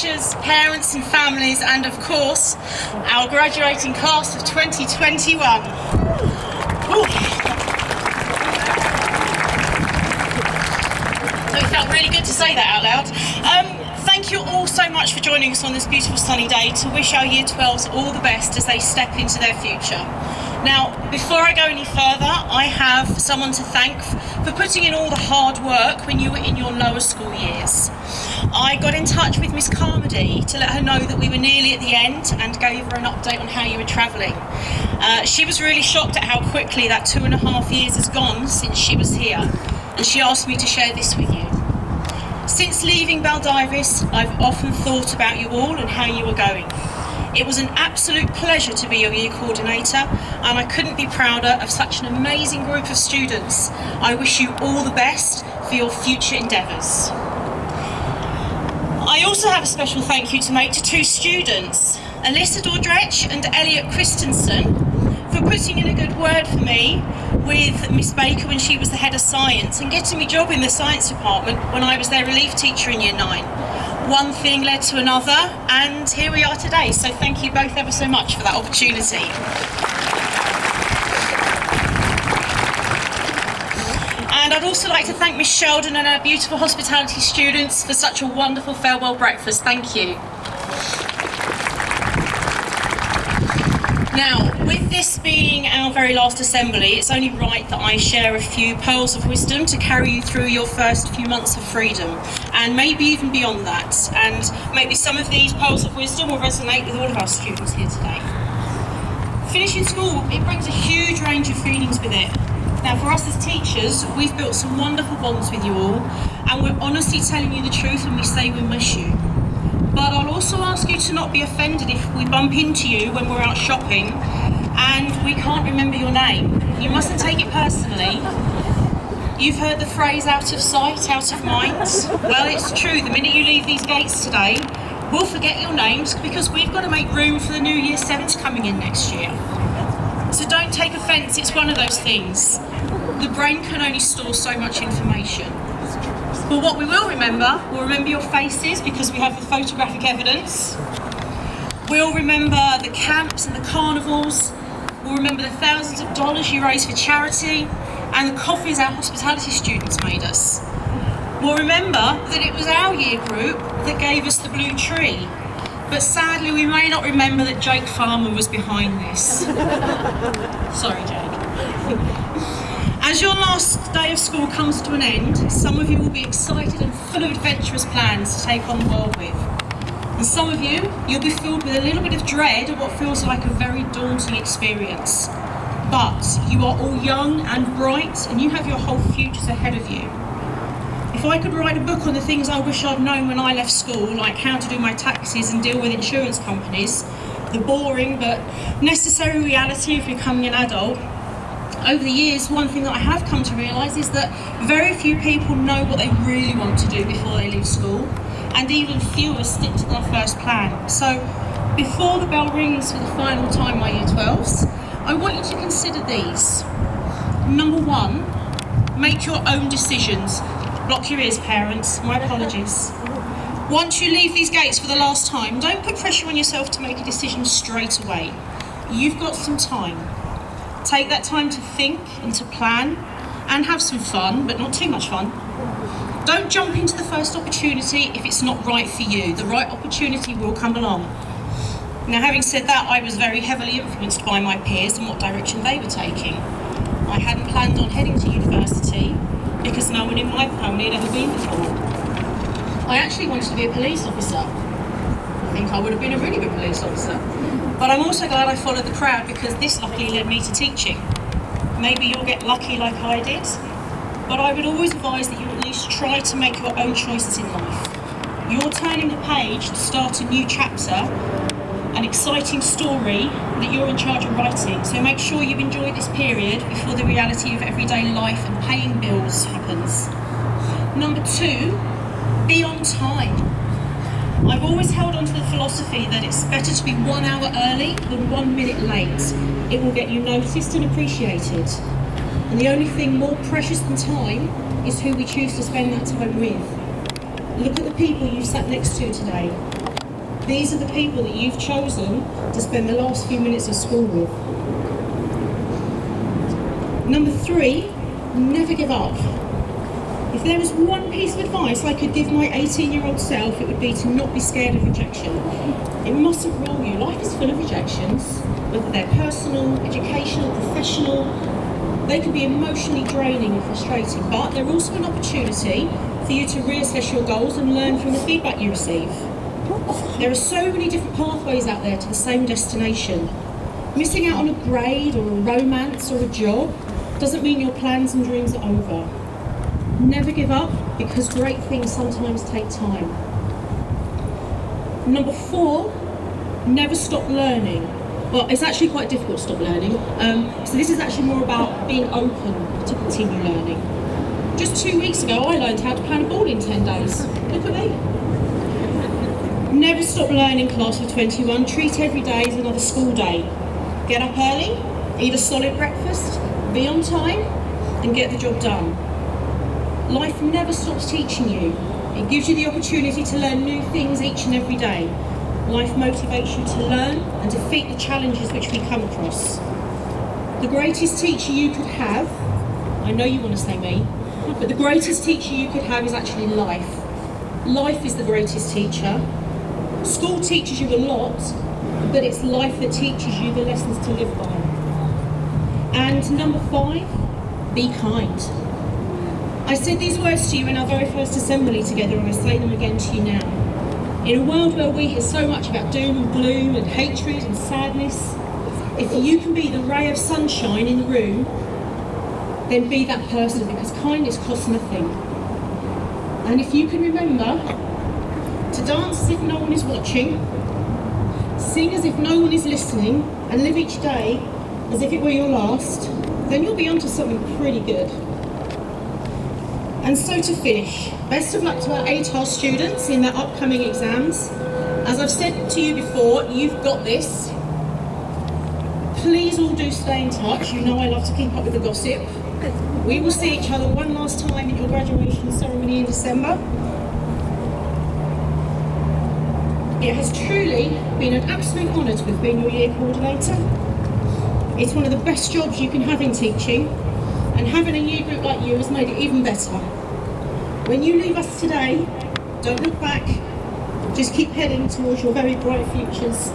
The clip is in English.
teachers, parents and families, and of course, our graduating class of 2021. Ooh. So it felt really good to say that out loud. Thank you all so much for joining us on this beautiful sunny day to wish our Year 12s all the best as they step into their future. Now, before I go any further, I have someone to thank for putting in all the hard work when you were in your lower school years. I got in touch with Miss Carmody to let her know that we were nearly at the end and gave her an update on how you were travelling. She was really shocked at how quickly that 2.5 years has gone since she was here, and she asked me to share this with you. Since leaving Baldivis, I've often thought about you all and how you were going. It was an absolute pleasure to be your year coordinator, and I couldn't be prouder of such an amazing group of students. I wish you all the best for your future endeavours. I also have a special thank you to make to two students, Alyssa Dordretch and Elliot Christensen, for putting in a good word for me with Miss Baker when she was the head of science and getting me a job in the science department when I was their relief teacher in Year 9. One thing led to another, and here we are today, so thank you both ever so much for that opportunity. And I'd also like to thank Miss Sheldon and our beautiful hospitality students for such a wonderful farewell breakfast. Thank you. Now, with this being our very last assembly, it's only right that I share a few pearls of wisdom to carry you through your first few months of freedom, and maybe even beyond that. And maybe some of these pearls of wisdom will resonate with all of our students here today. Finishing school, it brings a huge range of feelings with it. Now, for us as teachers, we've built some wonderful bonds with you all, and we're honestly telling you the truth when we say we miss you. But I'll also ask you to not be offended if we bump into you when we're out shopping and we can't remember your name. You mustn't take it personally. You've heard the phrase out of sight, out of mind. Well, it's true. The minute you leave these gates today, we'll forget your names because we've got to make room for the new Year 7s coming in next year. So don't take offence, it's one of those things. The brain can only store so much information. But what we will remember, we'll remember your faces because we have the photographic evidence. We'll remember the camps and the carnivals. We'll remember the thousands of dollars you raised for charity and the coffees our hospitality students made us. We'll remember that it was our year group that gave us the blue tree. But sadly, we may not remember that Jake Farmer was behind this. Sorry, Jake. As your last day of school comes to an end, some of you will be excited and full of adventurous plans to take on the world with. And some of you, you'll be filled with a little bit of dread of what feels like a very daunting experience. But you are all young and bright, and you have your whole futures ahead of you. If I could write a book on the things I wish I'd known when I left school, like how to do my taxes and deal with insurance companies, the boring but necessary reality of becoming an adult, over the years, one thing that I have come to realise is that very few people know what they really want to do before they leave school, and even fewer stick to their first plan. So, before the bell rings for the final time, my Year 12s, I want you to consider these. Number one, make your own decisions. Block your ears, parents, my apologies. Once you leave these gates for the last time, don't put pressure on yourself to make a decision straight away. You've got some time. Take that time to think and to plan and have some fun, but not too much fun. Don't jump into the first opportunity if it's not right for you. The right opportunity will come along. Now, having said that, I was very heavily influenced by my peers and what direction they were taking. I hadn't planned on heading to university because no one in my family had ever been before. I actually wanted to be a police officer. I think I would have been a really good police officer. But I'm also glad I followed the crowd because this luckily led me to teaching. Maybe you'll get lucky like I did, but I would always advise that you at least try to make your own choices in life. You're turning the page to start a new chapter, an exciting story that you're in charge of writing. So make sure you enjoy this period before the reality of everyday life and paying bills happens. Number two, be on time. I've always held on to the philosophy that it's better to be 1 hour early than 1 minute late. It will get you noticed and appreciated. And the only thing more precious than time is who we choose to spend that time with. Look at the people you've sat next to today. These are the people that you've chosen to spend the last few minutes of school with. Number 3, never give up. If there was one piece of advice I could give my 18-year-old self, it would be to not be scared of rejection. It mustn't rule you. Life is full of rejections, whether they're personal, educational, professional. They can be emotionally draining and frustrating, but they're also an opportunity for you to reassess your goals and learn from the feedback you receive. There are so many different pathways out there to the same destination. Missing out on a grade or a romance or a job doesn't mean your plans and dreams are over. Never give up, because great things sometimes take time. Number 4, never stop learning. Well, it's actually quite difficult to stop learning. So this is actually more about being open to continue learning. Just 2 weeks ago, I learned how to plan a ball in 10 days. Look at me. Never stop learning, class of 21. Treat every day as another school day. Get up early, eat a solid breakfast, be on time, and get the job done. Life never stops teaching you. It gives you the opportunity to learn new things each and every day. Life motivates you to learn and defeat the challenges which we come across. The greatest teacher you could have, I know you want to say me, but the greatest teacher you could have is actually life. Life is the greatest teacher. School teaches you a lot, but it's life that teaches you the lessons to live by. And number 5, be kind. I said these words to you in our very first assembly together, and I say them again to you now. In a world where we hear so much about doom and gloom and hatred and sadness, if you can be the ray of sunshine in the room, then be that person, because kindness costs nothing. And if you can remember to dance as if no one is watching, sing as if no one is listening, and live each day as if it were your last, then you'll be onto something pretty good. And so to finish, best of luck to our ATAR students in their upcoming exams. As I've said to you before, you've got this. Please all do stay in touch. You know I love to keep up with the gossip. We will see each other one last time in your graduation ceremony in December. It has truly been an absolute honour to have been your year coordinator. It's one of the best jobs you can have in teaching, and having a year group like you has made it even better. When you leave us today, don't look back, just keep heading towards your very bright futures.